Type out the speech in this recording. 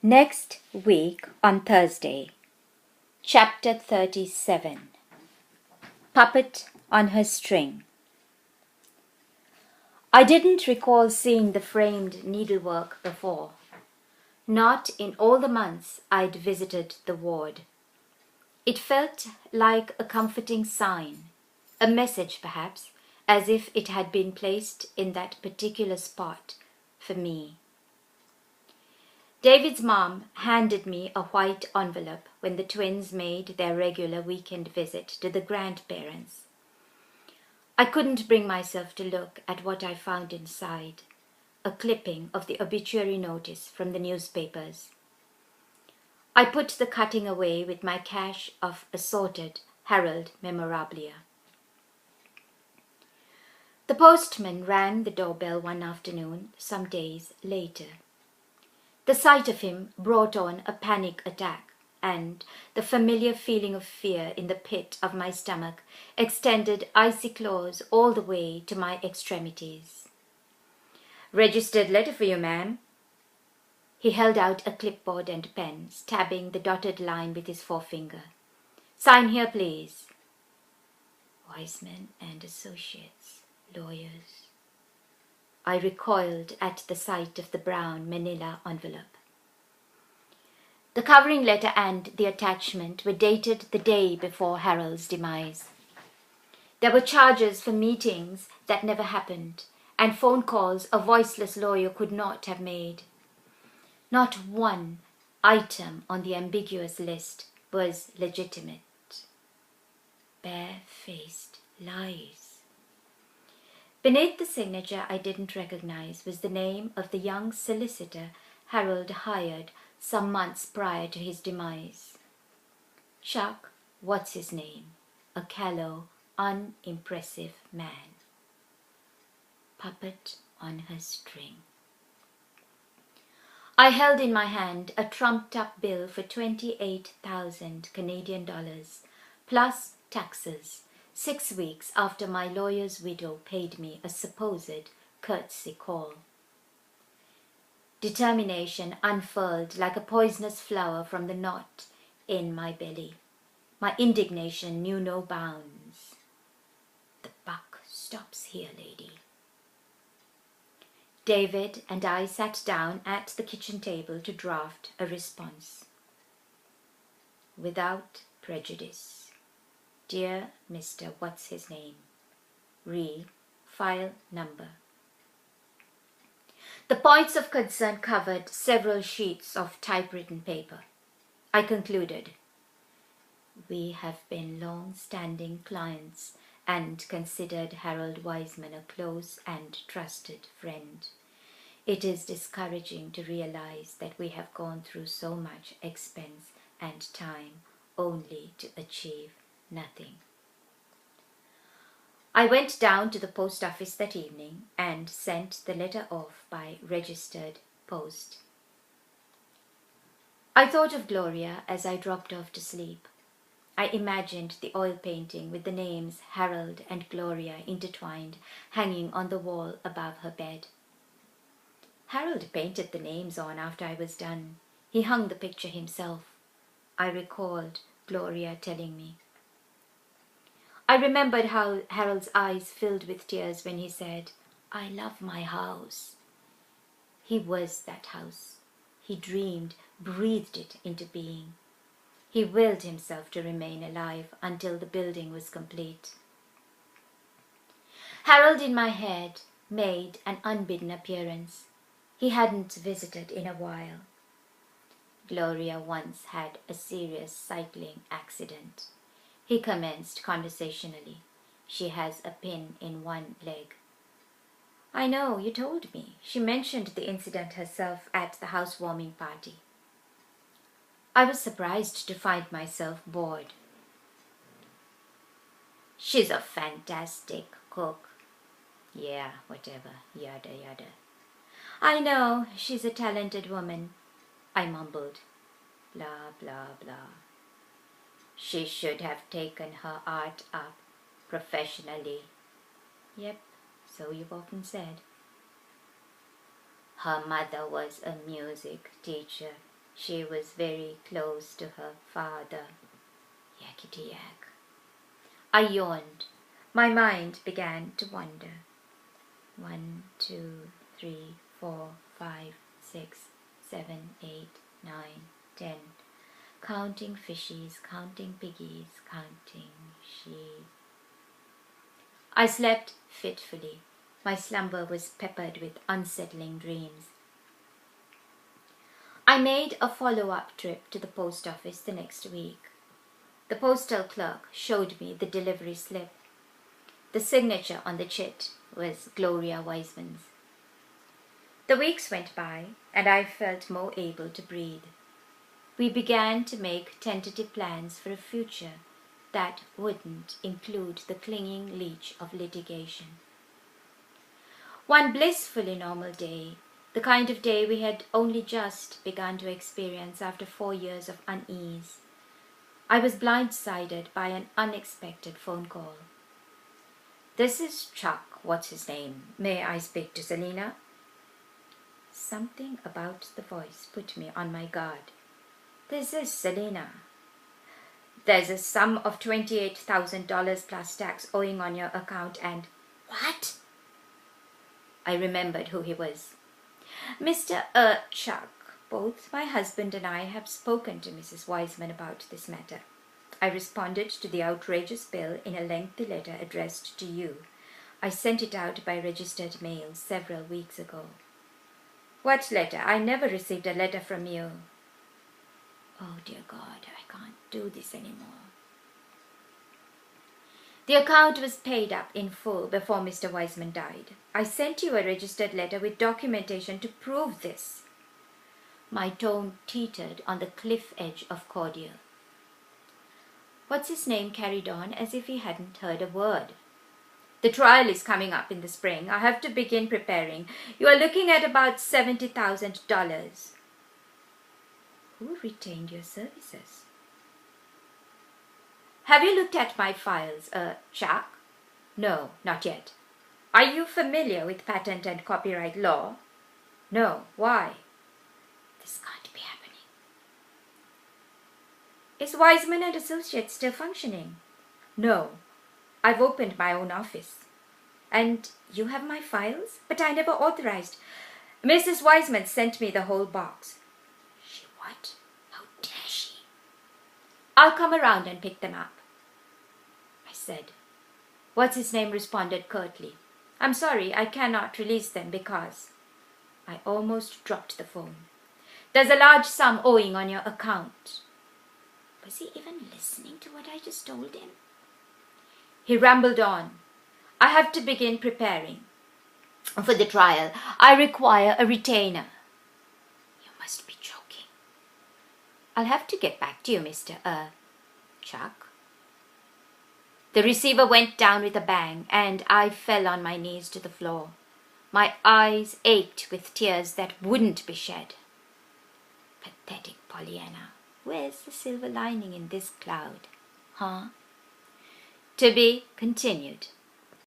Next week on Thursday, Chapter 37, Puppet on Her String. I didn't recall seeing the framed needlework before, not in all the months I'd visited the ward. It felt like a comforting sign, a message perhaps, as if it had been placed in that particular spot for me. David's mom handed me a white envelope when the twins made their regular weekend visit to the grandparents. I couldn't bring myself to look at what I found inside, a clipping of the obituary notice from the newspapers. I put the cutting away with my cache of assorted Herald memorabilia. The postman rang the doorbell one afternoon, some days later. The sight of him brought on a panic attack, and the familiar feeling of fear in the pit of my stomach extended icy claws all the way to my extremities. "Registered letter for you, ma'am." He held out a clipboard and pen, stabbing the dotted line with his forefinger. "Sign here, please." Wiseman and Associates, lawyers. I recoiled at the sight of the brown manila envelope. The covering letter and the attachment were dated the day before Harold's demise. There were charges for meetings that never happened, and phone calls a voiceless lawyer could not have made. Not one item on the ambiguous list was legitimate. Barefaced lies. Beneath the signature I didn't recognize was the name of the young solicitor Harold hired some months prior to his demise. Chuck, what's his name? A callow, unimpressive man. Puppet on her string. I held in my hand a trumped-up bill for 28,000 Canadian dollars, plus taxes, 6 weeks after my lawyer's widow paid me a supposed courtesy call. Determination unfurled like a poisonous flower from the knot in my belly. My indignation knew no bounds. "The buck stops here, lady." David and I sat down at the kitchen table to draft a response. Without prejudice. Dear Mr. What's-His-Name, re. File number. The points of concern covered several sheets of typewritten paper. I concluded, "We have been long-standing clients and considered Harold Wiseman a close and trusted friend. It is discouraging to realize that we have gone through so much expense and time only to achieve nothing." I went down to the post office that evening and sent the letter off by registered post. I thought of Gloria as I dropped off to sleep. I imagined the oil painting with the names Harold and Gloria intertwined hanging on the wall above her bed. Harold painted the names on after I was done. He hung the picture himself, I recalled Gloria telling me. I remembered how Harold's eyes filled with tears when he said, "I love my house." He was that house. He dreamed, breathed it into being. He willed himself to remain alive until the building was complete. Harold in my head made an unbidden appearance. He hadn't visited in a while. Gloria once had a serious cycling accident. He commenced conversationally. "She has a pin in one leg." "I know, you told me. She mentioned the incident herself at the housewarming party." I was surprised to find myself bored. "She's a fantastic cook." "Yeah, whatever, yada yada." "I know, she's a talented woman," I mumbled. Blah, blah, blah. "She should have taken her art up professionally." "Yep, so you've often said." "Her mother was a music teacher." She was very close to her father. Yakety yak. I yawned. My mind began to wander. 1, 2, 3, 4, 5, 6, 7, 8, 9, 10. Counting fishies, counting piggies, counting sheep. I slept fitfully. My slumber was peppered with unsettling dreams. I made a follow-up trip to the post office the next week. The postal clerk showed me the delivery slip. The signature on the chit was Gloria Wiseman's. The weeks went by, and I felt more able to breathe. We began to make tentative plans for a future that wouldn't include the clinging leech of litigation. One blissfully normal day, the kind of day we had only just begun to experience after 4 years of unease, I was blindsided by an unexpected phone call. "This is Chuck, what's his name. May I speak to Selina?" Something about the voice put me on my guard. "This is Selina. There's a sum of $28,000 plus tax owing on your account and—" "What?" I remembered who he was. "Mr. Chuck, both my husband and I have spoken to Mrs. Wiseman about this matter. I responded to the outrageous bill in a lengthy letter addressed to you. I sent it out by registered mail several weeks ago." "What letter? I never received a letter from you." Oh dear God, I can't do this anymore. "The account was paid up in full before Mr. Wiseman died. I sent you a registered letter with documentation to prove this." My tone teetered on the cliff edge of cordial. What's his name carried on as if he hadn't heard a word. "The trial is coming up in the spring. I have to begin preparing. You are looking at about $70,000. "Who retained your services?" "Have you looked at my files, Chuck?" "No, not yet." "Are you familiar with patent and copyright law?" "No. Why?" This can't be happening. "Is Wiseman and Associates still functioning?" "No. I've opened my own office." "And you have my files?" "But I never authorized—" "Mrs. Wiseman sent me the whole box." "She what? How dare she?" "I'll come around and pick them up," I said. What's his name responded curtly. "I'm sorry, I cannot release them because—" I almost dropped the phone. "There's a large sum owing on your account." Was he even listening to what I just told him? He rambled on. "I have to begin preparing. For the trial, I require a retainer." You must be joking. "I'll have to get back to you, Mr. Chuck." The receiver went down with a bang, and I fell on my knees to the floor. My eyes ached with tears that wouldn't be shed. Pathetic Pollyanna. Where's the silver lining in this cloud? Huh? To be continued.